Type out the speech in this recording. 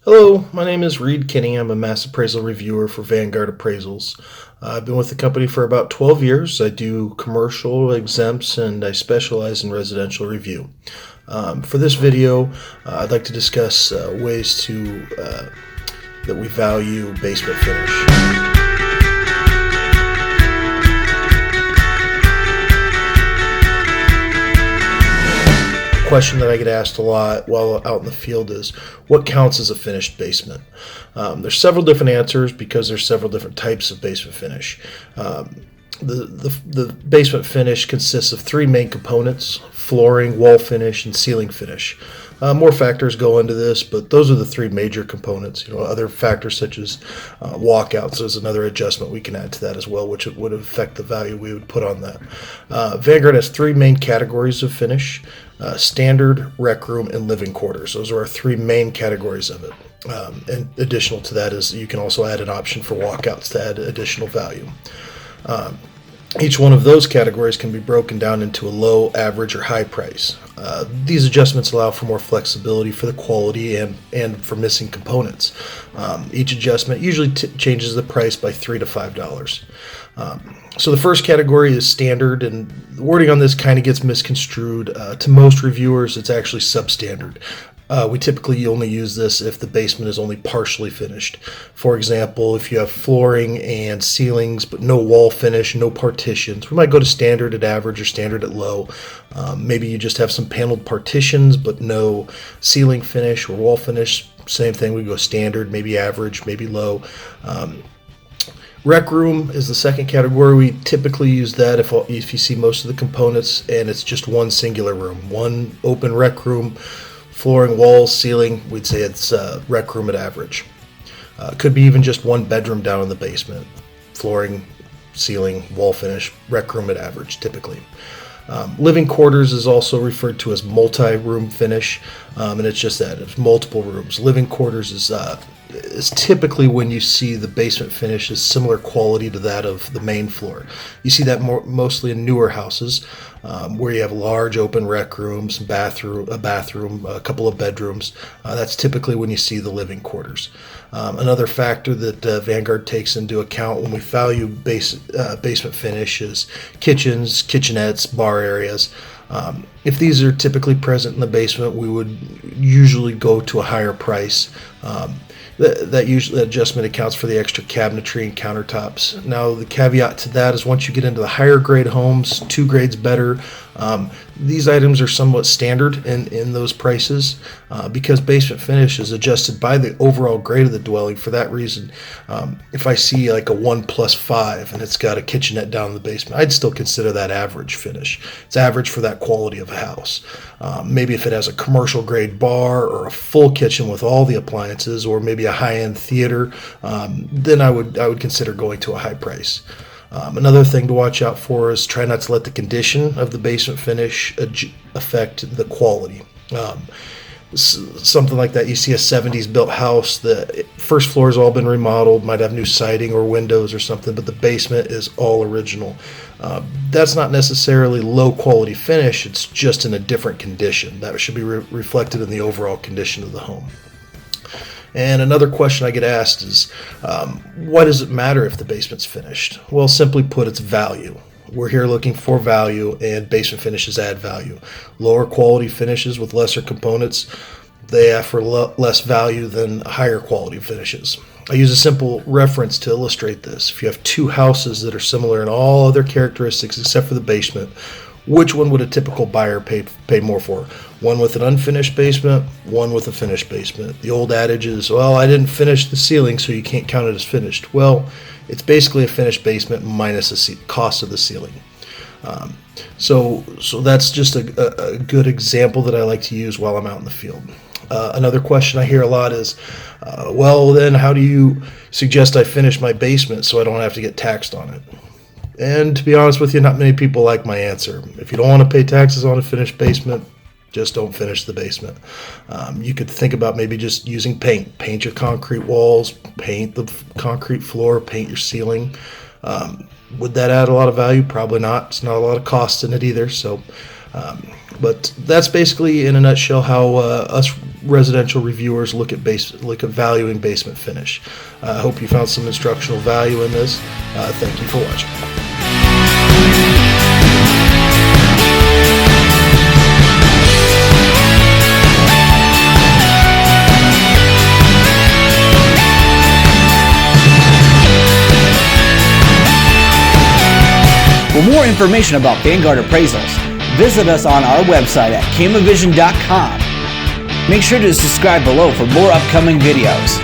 Hello, my name is Kinne. I'm a mass appraisal reviewer for Vanguard Appraisals. I've been with the company for about 12 years. I do commercial exempts and I specialize in residential review. For this video, I'd like to discuss ways that we value basement finish. Question that I get asked a lot while out in the field is, what counts as a finished basement? There's several different answers because there's several different types of basement finish. The basement finish consists of three main components: flooring, wall finish, and ceiling finish. More factors go into this, but those are the three major components. Other factors such as walkouts is another adjustment we can add to that as well, which would affect the value we would put on that. Vanguard has three main categories of finish: standard, rec room, and living quarters. Those are our three main categories of it. And additional to that is you can also add an option for walkouts to add additional value. Each one of those categories can be broken down into a low, average, or high price. These adjustments allow for more flexibility for the quality and for missing components. Each adjustment usually changes the price by $3 to $5. So the first category is standard, and the wording on this kind of gets misconstrued. To most reviewers, it's actually substandard. We typically only use this if the basement is only partially finished. For example, if you have flooring and ceilings but no wall finish, no partitions, we might go to standard at average or standard at low. Maybe you just have some paneled partitions but no ceiling finish or wall finish. Same thing, we go standard, maybe average, maybe low. Rec room is the second category. We typically use that if you see most of the components and it's just one singular room, one open rec room. Flooring, walls, ceiling, we'd say it's rec room at average. Could be even just one bedroom down in the basement. Flooring, ceiling, wall finish, rec room at average typically. Living quarters is also referred to as multi-room finish, and it's just that, it's multiple rooms. Living quarters is typically when you see the basement finish is similar quality to that of the main floor. You see that mostly in newer houses where you have large open rec rooms, a bathroom, a couple of bedrooms. That's typically when you see the living quarters. Another factor that Vanguard takes into account when we value basement finish is kitchens, kitchenettes, bar areas. If these are typically present in the basement, we would usually go to a higher price. That adjustment accounts for the extra cabinetry and countertops. Now, the caveat to that is once you get into the higher grade homes, 2 grades better, these items are somewhat standard in those prices because basement finish is adjusted by the overall grade of the dwelling. For that reason, if I see like a 1+5 and it's got a kitchenette down in the basement, I'd still consider that average finish. It's average for that quality of a house. Maybe if it has a commercial grade bar or a full kitchen with all the appliances, or maybe a high-end theater, then I would consider going to a high price. Another thing to watch out for is try not to let the condition of the basement finish affect the quality. Something like that, you see a 70s built house, the first floor has all been remodeled, might have new siding or windows or something, but the basement is all original. That's not necessarily low quality finish, it's just in a different condition. That should be reflected in the overall condition of the home. And another question I get asked is, why does it matter if the basement's finished? Well, simply put, it's value. We're here looking for value, and basement finishes add value. Lower quality finishes with lesser components, they offer less value than higher quality finishes. I use a simple reference to illustrate this. If you have two houses that are similar in all other characteristics except for the basement, which one would a typical buyer pay more for? One with an unfinished basement, one with a finished basement. The old adage is, well, I didn't finish the ceiling, so you can't count it as finished. Well, it's basically a finished basement minus the cost of the ceiling. So that's just a good example that I like to use while I'm out in the field. Another question I hear a lot is, well, then how do you suggest I finish my basement so I don't have to get taxed on it? And to be honest with you, not many people like my answer. If you don't want to pay taxes on a finished basement, just don't finish the basement. You could think about maybe just using paint. Paint your concrete walls, paint the concrete floor, paint your ceiling. Would that add a lot of value? Probably not. It's not a lot of cost in it either. But that's basically, in a nutshell, how us residential reviewers look at valuing basement finish. I hope you found some instructional value in this. Thank you for watching. For more information about Vanguard Appraisals, visit us on our website at kinnevision.com. Make sure to subscribe below for more upcoming videos.